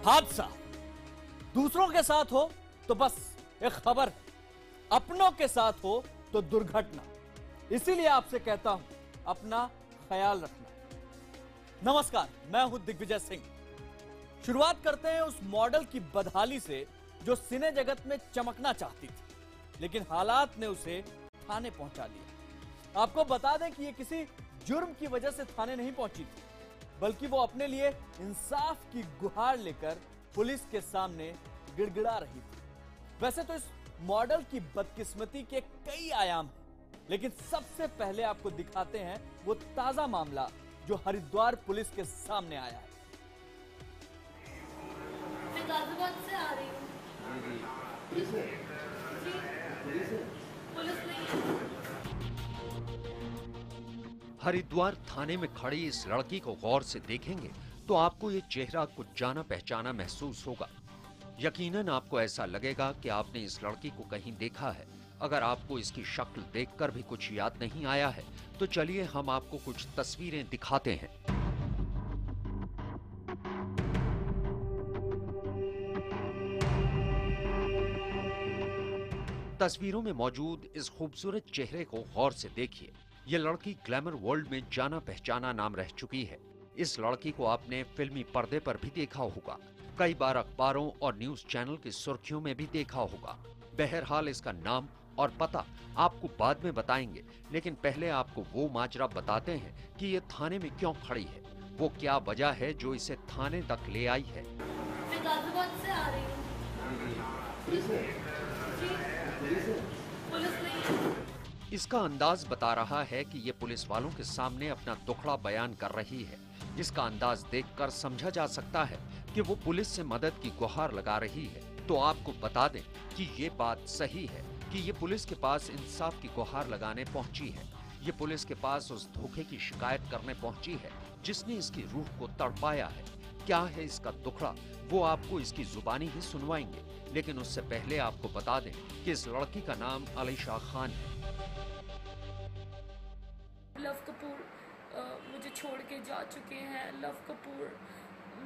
हादसा दूसरों के साथ हो तो बस एक खबर, अपनों के साथ हो तो दुर्घटना। इसीलिए आपसे कहता हूं, अपना ख्याल रखना। नमस्कार, मैं हूं दिग्विजय सिंह। शुरुआत करते हैं उस मॉडल की बदहाली से जो सिने जगत में चमकना चाहती थी, लेकिन हालात ने उसे थाने पहुंचा दिया। आपको बता दें कि यह किसी जुर्म की वजह से थाने नहीं पहुंची थी, बल्कि वो अपने लिए इंसाफ की गुहार लेकर पुलिस के सामने गिड़गिड़ा रही थी। वैसे तो इस मॉडल की बदकिस्मती के कई आयाम हैं, लेकिन सबसे पहले आपको दिखाते हैं वो ताजा मामला जो हरिद्वार पुलिस के सामने आया है। मैं गाजियाबाद से आ रही हूँ। पुलिस नहीं है। हरिद्वार थाने में खड़ी इस लड़की को गौर से देखेंगे तो आपको ये चेहरा कुछ जाना पहचाना महसूस होगा। यकीनन आपको ऐसा लगेगा कि आपने इस लड़की को कहीं देखा है। अगर आपको इसकी शक्ल देखकर भी कुछ याद नहीं आया है तो चलिए हम आपको कुछ तस्वीरें दिखाते हैं। तस्वीरों में मौजूद इस खूबसूरत चेहरे को गौर से देखिए। ये लड़की ग्लैमर वर्ल्ड में जाना पहचाना नाम रह चुकी है। इस लड़की को आपने फिल्मी पर्दे पर भी देखा होगा, कई बार अखबारों और न्यूज चैनल की सुर्खियों में भी देखा होगा। बहरहाल इसका नाम और पता आपको बाद में बताएंगे, लेकिन पहले आपको वो माजरा बताते हैं कि ये थाने में क्यों खड़ी है, वो क्या वजह है जो इसे थाने तक ले आई है। मैं गाजियाबाद से आ रही हूँ। पुलिस नहीं है। इसका अंदाज बता रहा है कि ये पुलिस वालों के सामने अपना दुखड़ा बयान कर रही है। इसका अंदाज देखकर समझा जा सकता है कि वो पुलिस से मदद की गुहार लगा रही है। तो आपको बता दें कि ये बात सही है कि ये पुलिस के पास इंसाफ की गुहार लगाने पहुंची है। ये पुलिस के पास उस धोखे की शिकायत करने पहुंची है जिसने इसकी रूह को तड़पाया है। क्या है इसका दुखड़ा, वो आपको इसकी जुबानी ही सुनवाएंगे, लेकिन उससे पहले आपको बता दें कि इस लड़की का नाम अलीशा खान है। लव कपूर मुझे छोड़ के जा चुके हैं। लव कपूर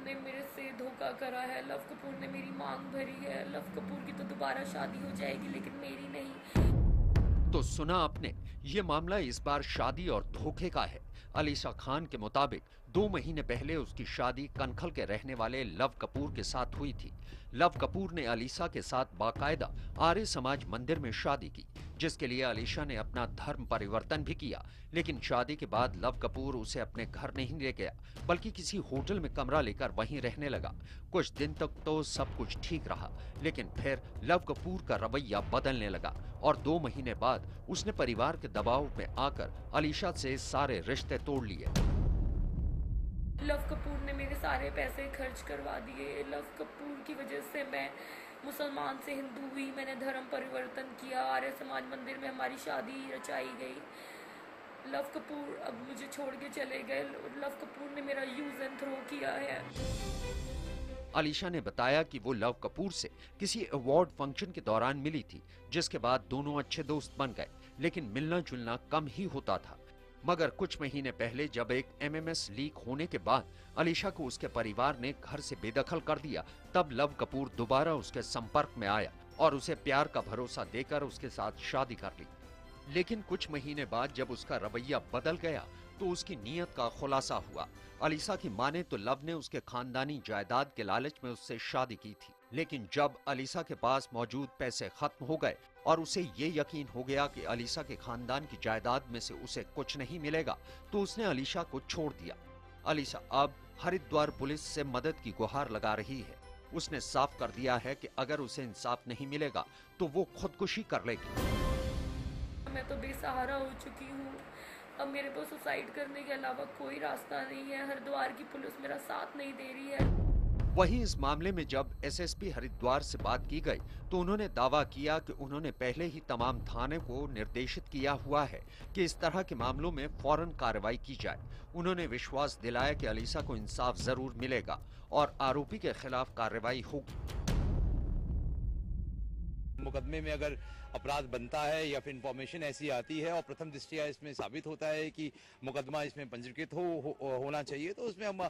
ने मेरे से धोखा करा है। लव कपूर ने मेरी मांग भरी है। लव कपूर की तो दोबारा शादी हो जाएगी, लेकिन मेरी नहीं। तो सुना आपने, ये मामला इस बार शादी और धोखे का है। अलीशा खान के मुताबिक 2 महीने पहले उसकी शादी कनखल के रहने वाले लव कपूर के साथ हुई थी। लव कपूर ने अलीशा के साथ बाकायदा आर्य समाज मंदिर में शादी की, जिसके लिए अलीशा ने अपना धर्म परिवर्तन भी किया। लेकिन शादी के बाद लव कपूर उसे अपने घर नहीं ले गया, बल्कि किसी होटल में कमरा लेकर वहीं रहने लगा। कुछ दिन तक तो सब कुछ ठीक रहा, लेकिन फिर लव कपूर का रवैया बदलने लगा और 2 महीने बाद उसने परिवार के दबाव में आकर अलीशा से सारे रिश्ते तोड़ लिए। लव कपूर ने मेरे सारे पैसे खर्च करवा दिए। लव कपूर की वजह से मैं मुसलमान से हिंदू हुई। मैंने धर्म परिवर्तन किया। आर्य समाज मंदिर में हमारी शादी रचाई गई। लव कपूर अब मुझे छोड़ के चले गए। लव कपूर ने मेरा यूज एंड थ्रो किया है। अलीशा ने बताया कि वो लव कपूर से किसी अवार्ड फंक्शन के दौरान मिली थी, जिसके बाद दोनों अच्छे दोस्त बन गए, लेकिन मिलना जुलना कम ही होता था। मगर कुछ महीने पहले जब एक एमएमएस लीक होने के बाद अलीशा को उसके परिवार ने घर से बेदखल कर दिया, तब लव कपूर दोबारा उसके संपर्क में आया और उसे प्यार का भरोसा देकर उसके साथ शादी कर ली। लेकिन कुछ महीने बाद जब उसका रवैया बदल गया तो उसकी नीयत का खुलासा हुआ। अलीशा की माने तो लव ने उसके खानदानी जायदाद के लालच में उससे शादी की थी, लेकिन जब अलीशा के पास मौजूद पैसे खत्म हो गए और उसे ये यकीन हो गया कि अलीशा के खानदान की जायदाद में से उसे कुछ नहीं मिलेगा, तो उसने अलीशा को छोड़ दिया। अलीशा अब हरिद्वार पुलिस से मदद की गुहार लगा रही है। उसने साफ कर दिया है कि अगर उसे इंसाफ नहीं मिलेगा तो वो खुदकुशी कर लेगी। मैं तो बेसहारा हो चुकी हूँ। अब मेरे पास सुसाइड करने के अलावा कोई रास्ता नहीं है। हरिद्वार की पुलिस मेरा साथ नहीं दे रही है। वहीं इस मामले में जब एसएसपी हरिद्वार से बात की गई तो उन्होंने दावा किया कि उन्होंने पहले ही तमाम थाने को निर्देशित किया हुआ है कि इस तरह के मामलों में फौरन कार्रवाई की जाए। उन्होंने विश्वास दिलाया कि अलीशा को इंसाफ जरूर मिलेगा और आरोपी के खिलाफ कार्रवाई होगी। मुकदमे में अगर अपराध बनता है या फिर इंफॉर्मेशन ऐसी आती है और प्रथम दृष्टया इसमें साबित होता है कि मुकदमा इसमें पंजीकृत होना चाहिए, तो उसमें हम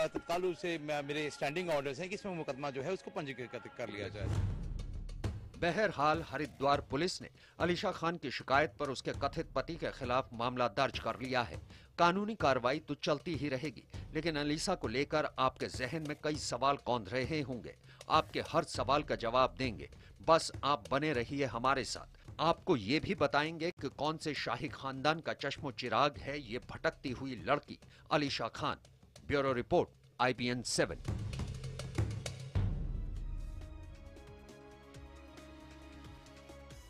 तत्काल रूप से मेरे स्टैंडिंग ऑर्डर्स हैं कि इसमें मुकदमा जो है उसको पंजीकृत कर लिया जाए। बहरहाल हरिद्वार पुलिस ने अलीशा खान की शिकायत पर उसके कथित पति के खिलाफ मामला दर्ज कर लिया है। कानूनी कार्रवाई तो चलती ही रहेगी, लेकिन अलीशा को लेकर आपके जहन में कई सवाल कौंध रहे होंगे। आपके हर सवाल का जवाब देंगे, बस आप बने रहिए हमारे साथ। आपको ये भी बताएंगे कि कौन से शाही खानदान का चश्मो चिराग है ये भटकती हुई लड़की Alisha Khan. Bureau report, IBN 7।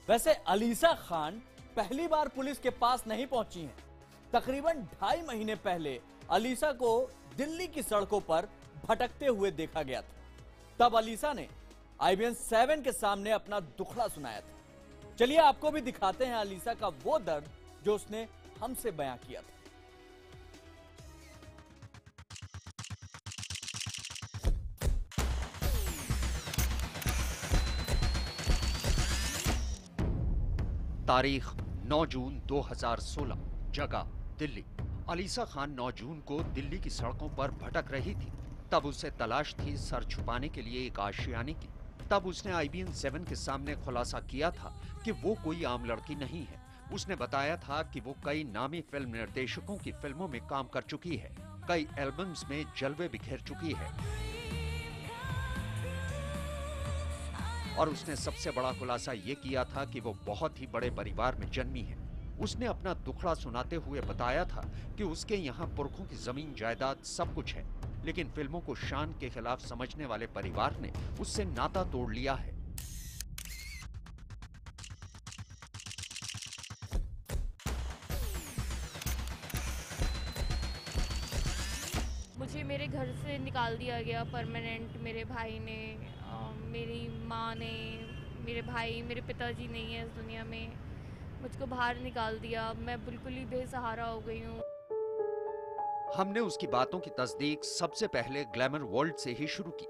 वैसे अलीशा खान पहली बार पुलिस के पास नहीं पहुंची हैं। तकरीबन 2.5 महीने पहले अलीशा को दिल्ली की सड़कों पर भटकते हुए देखा गया था। तब अलीशा ने IBN 7 के सामने अपना दुखड़ा सुनाया था। चलिए आपको भी दिखाते हैं अलीशा का वो दर्द जो उसने हमसे बयां किया था। तारीख 9 जून 2016, जगह दिल्ली। अलीशा खान 9 जून को दिल्ली की सड़कों पर भटक रही थी। तब उसे तलाश थी सर छुपाने के लिए एक आशियाने की। तब उसने IBN 7 के सामने खुलासा किया था कि वो कोई आम लड़की नहीं है। उसने बताया था कि वो कई नामी फिल्म निर्देशकों की फिल्मों में काम कर चुकी है, कई एल्बम्स में जलवे बिखेर चुकी है। और उसने सबसे बड़ा खुलासा ये किया था कि वो बहुत ही बड़े परिवार में जन्मी है। उसने अपना दुखड़ा सुनाते हुए बताया था कि उसके यहाँ पुरखों की जमीन जायदाद सब कुछ है, लेकिन फिल्मों को शान के खिलाफ समझने वाले परिवार ने उससे नाता तोड़ लिया है। मुझे मेरे घर से निकाल दिया गया परमानेंट। मेरे भाई ने, मेरी माँ ने, मेरे भाई, मेरे पिताजी नहीं है इस दुनिया में, मुझको बाहर निकाल दिया। मैं बिल्कुल ही बेसहारा हो गई हूँ। हमने उसकी बातों की तस्दीक सबसे पहले ग्लैमर वर्ल्ड से ही शुरू की।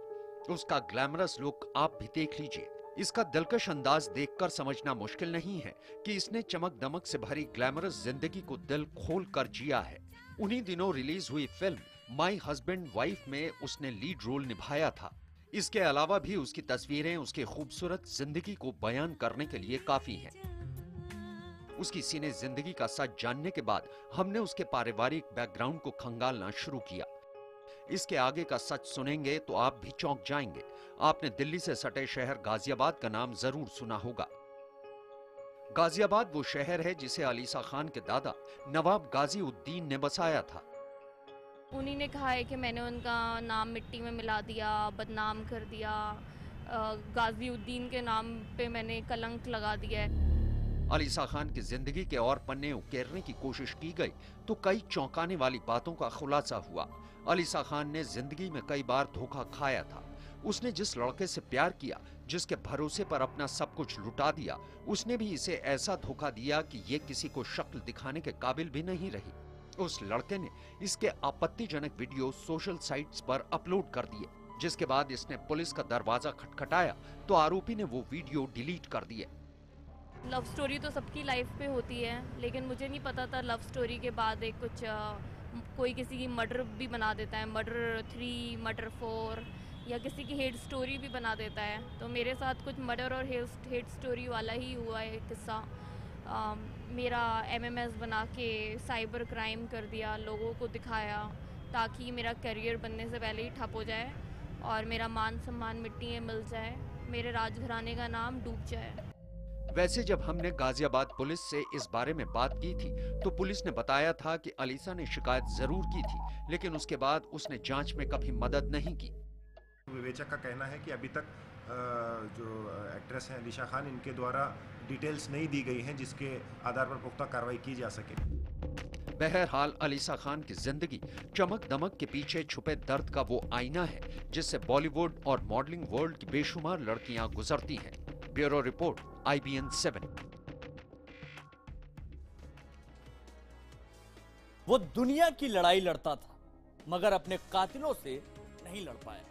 उसका ग्लैमरस लुक आप भी देख लीजिए। इसका दिलकश अंदाज देखकर समझना मुश्किल नहीं है कि इसने चमक दमक से भरी ग्लैमरस जिंदगी को दिल खोल कर जिया है। उन्हीं दिनों रिलीज हुई फिल्म माई हस्बैंड वाइफ में उसने लीड रोल निभाया था। इसके अलावा भी उसकी तस्वीरें उसकी खूबसूरत जिंदगी को बयान करने के लिए काफी हैं। उसकी सीने जिंदगी का सच जानने के बाद हमने उसके पारिवारिक बैकग्राउंड को खंगालना शुरू किया। इसके आगे का सच सुनेंगे तो आप भी चौंक जाएंगे। आपने दिल्ली से सटे शहर गाजियाबाद का नाम जरूर सुना होगा। गाजियाबाद वो शहर है जिसे अलीशा खान के दादा नवाब गाजी-उद-दीन ने बसाया था। उन्हीं ने कहा है कि मैंने उनका नाम मिट्टी में मिला दिया, बदनाम कर दिया, गाजी-उद-दीन के नाम पे मैंने कलंक लगा दिया है। अलीशा खान की जिंदगी के और पन्ने उकेरने की कोशिश की गई तो कई चौंकाने वाली बातों का खुलासा हुआ। अलीशा खान ने जिंदगी में कई बार धोखा खाया था। उसने जिस लड़के से प्यार किया, जिसके भरोसे पर अपना सब कुछ लुटा दिया, उसने भी इसे ऐसा धोखा दिया कि ये किसी को शक्ल दिखाने के काबिल भी नहीं रही। उस लड़के ने इसके आपत्तिजनक वीडियो सोशल साइट्स पर अपलोड कर दिए, जिसके बाद इसने पुलिस का दरवाजा खटखटाया तो आरोपी ने वो वीडियो डिलीट कर दिए। लव स्टोरी तो सबकी लाइफ पे होती है, लेकिन मुझे नहीं पता था लव स्टोरी के बाद एक कुछ कोई किसी की मर्डर भी बना देता है, मर्डर 3, मर्डर 4, या किसी की हेट स्टोरी भी बना देता है। तो मेरे साथ कुछ मर्डर और हेट स्टोरी वाला ही हुआ है किस्सा। मेरा MMS बना के साइबर क्राइम कर दिया, लोगों को दिखाया ताकि मेरा करियर बनने से पहले ही ठप हो जाए और मेरा मान सम्मान मिट्टी में मिल जाए, मेरे राजघराने का नाम डूब जाए। वैसे जब हमने गाजियाबाद पुलिस से इस बारे में बात की थी तो पुलिस ने बताया था कि अलीशा ने शिकायत जरूर की थी, लेकिन उसके बाद उसने जांच में कभी मदद नहीं की। विवेचक का कहना है कि अभी तक जो एक्ट्रेस हैं अलीशा खान, इनके द्वारा डिटेल्स नहीं दी गई हैं जिसके आधार पर पुख्ता कार्रवाई की जा सके। बहरहाल अलीशा खान की जिंदगी चमक दमक के पीछे छुपे दर्द का वो आईना है जिससे बॉलीवुड और मॉडलिंग वर्ल्ड की बेशुमार लड़कियां गुजरती हैं। Bureau report, IBN 7। वो दुनिया की लड़ाई लड़ता था मगर अपने कातिलों से नहीं लड़ पाया।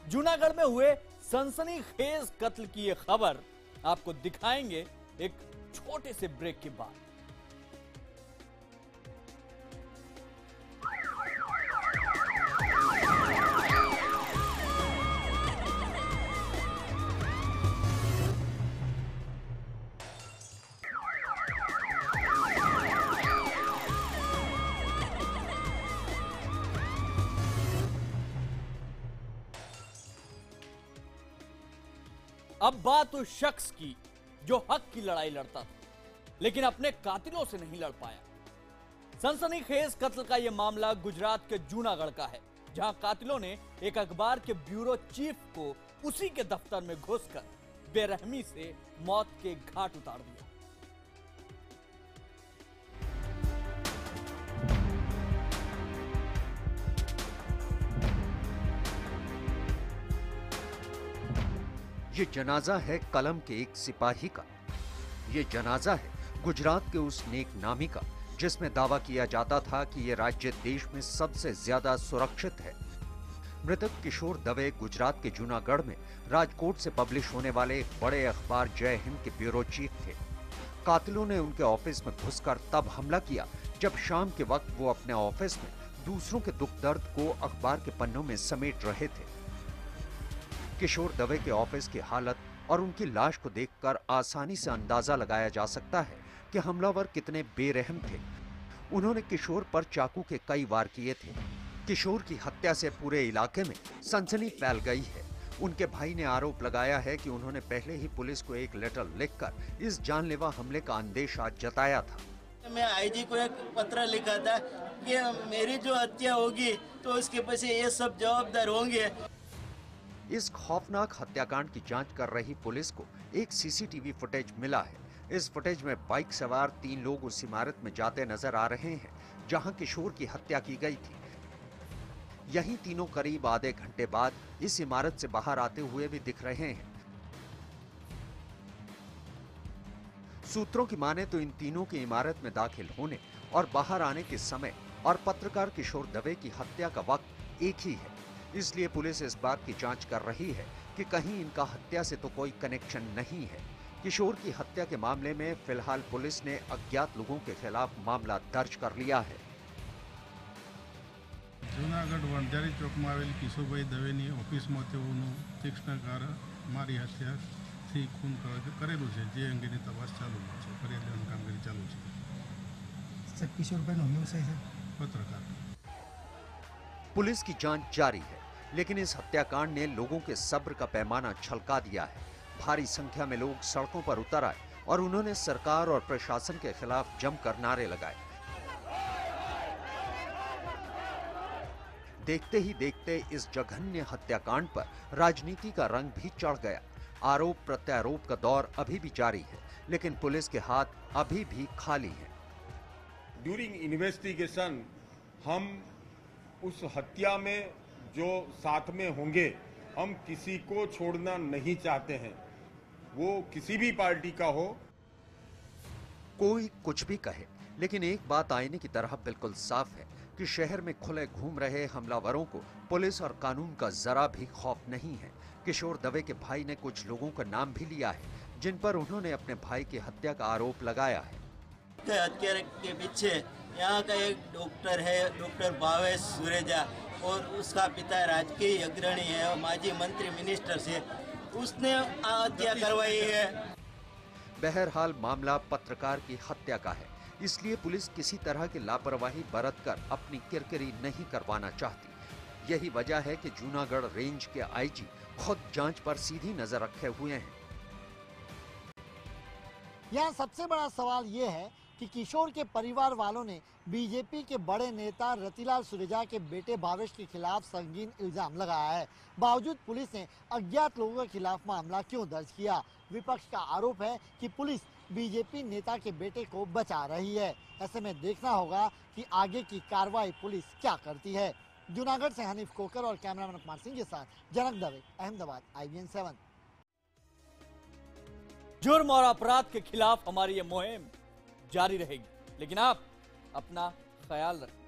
जूनागढ़ में हुए सनसनीखेज कत्ल की यह खबर आपको दिखाएंगे एक छोटे से ब्रेक के बाद। अब बात उस शख्स की जो हक की लड़ाई लड़ता था, लेकिन अपने कातिलों से नहीं लड़ पाया। सनसनीखेज कत्ल का यह मामला गुजरात के जूनागढ़ का है, जहां कातिलों ने एक अखबार के ब्यूरो चीफ को उसी के दफ्तर में घुसकर बेरहमी से मौत के घाट उतार दिया। ये जनाजा है कलम के एक सिपाही का। ये जनाजा है गुजरात के उस नेक नामी का जिसमें दावा किया जाता था कि ये राज्य देश में सबसे ज्यादा सुरक्षित है। मृतक किशोर दवे गुजरात के जूनागढ़ में राजकोट से पब्लिश होने वाले एक बड़े अखबार जय हिंद के ब्यूरो चीफ थे। कातिलों ने उनके ऑफिस में घुसकर तब हमला किया जब शाम के वक्त वो अपने ऑफिस में दूसरों के दुख दर्द को अखबार के पन्नों में समेट रहे थे। किशोर दवे के ऑफिस की हालत और उनकी लाश को देखकर आसानी से अंदाजा लगाया जा सकता है कि हमलावर कितने बेरहम थे। उन्होंने किशोर पर चाकू के कई वार किए थे। किशोर की हत्या से पूरे इलाके में सनसनी फैल गई है। उनके भाई ने आरोप लगाया है कि उन्होंने पहले ही पुलिस को एक लेटर लिखकर इस जानलेवा हमले का अंदेशा जताया था। मैं आईजी को एक पत्र लिखा था कि मेरी जो हत्या होगी तो उसके पीछे ये सब जवाबदार होंगे। इस खौफनाक हत्याकांड की जांच कर रही पुलिस को एक सीसीटीवी फुटेज मिला है। इस फुटेज में बाइक सवार 3 लोग उस इमारत में जाते नजर आ रहे हैं जहां किशोर की हत्या की गई थी। यही तीनों करीब आधे घंटे बाद इस इमारत से बाहर आते हुए भी दिख रहे हैं। सूत्रों की माने तो इन तीनों की इमारत में दाखिल होने और बाहर आने के समय और पत्रकार किशोर दवे की हत्या का वक्त एक ही है। इसलिए पुलिस इस बात की जांच कर रही है कि कहीं इनका हत्या से तो कोई कनेक्शन नहीं है। किशोर की हत्या के मामले में फिलहाल पुलिस ने अज्ञात लोगों के खिलाफ मामला दर्ज कर लिया है। जूनागढ़ वंजारी चौक में आवेली किशोरभाई दवेनी ऑफिस में तेओनु तीक्ष्ण कार मारी हत्या थी खून करेलू है, जे अंगेनी तपास चालू है। फरियादी कामगीरी चालू है। सर किशोरभाई नो व्यवसाय है पत्रकार। पुलिस की जांच जारी है, लेकिन इस हत्याकांड ने लोगों के सब्र का पैमाना छलका दिया है। भारी संख्या में लोग सड़कों पर उतर आए और उन्होंने सरकार और प्रशासन के खिलाफ जमकर नारे लगाए। देखते ही देखते इस जघन्य हत्याकांड पर राजनीति का रंग भी चढ़ गया। आरोप प्रत्यारोप का दौर अभी भी जारी है, लेकिन पुलिस के हाथ अभी भी खाली हैं। ड्यूरिंग इन्वेस्टिगेशन हम उस हत्या में जो साथ में होंगे, हम किसी को छोड़ना नहीं चाहते हैं, वो किसी भी पार्टी का हो। कोई कुछ भी कहे, लेकिन एक बात आईने की तरह बिल्कुल साफ है कि शहर में खुले घूम रहे हमलावरों को पुलिस और कानून का जरा भी खौफ नहीं है। किशोर दवे के भाई ने कुछ लोगों का नाम भी लिया है जिन पर उन्होंने अपने भाई की हत्या का आरोप लगाया है। हत्या के पीछे यहाँ का एक डॉक्टर है, डॉक्टर भावेश सुरेजा, और उसका पिता राजकीय अग्रणी है और माजी मंत्री मिनिस्टर से, उसने हत्या करवाई है। बहरहाल मामला पत्रकार की हत्या का है, इसलिए पुलिस किसी तरह की लापरवाही बरतकर अपनी किरकिरी नहीं करवाना चाहती। यही वजह है कि जूनागढ़ रेंज के आईजी खुद जांच पर सीधी नजर रखे हुए हैं। यहाँ सबसे बड़ा सवाल ये है कि किशोर के परिवार वालों ने बीजेपी के बड़े नेता रतिलाल सुरेजा के बेटे भावेश के खिलाफ संगीन इल्जाम लगाया है। बावजूद पुलिस ने अज्ञात लोगों के खिलाफ मामला क्यों दर्ज किया? विपक्ष का आरोप है कि पुलिस बीजेपी नेता के बेटे को बचा रही है। ऐसे में देखना होगा कि आगे की कार्रवाई पुलिस क्या करती है। जूनागढ़ से हनीफ कोकर और कैमरामैन कुमार सिंह के साथ जनक दवे, अहमदाबाद, IBN 7। जुर्म और अपराध के खिलाफ हमारी ये मुहिम जारी रहेगी, लेकिन आप अपना ख्याल रखें।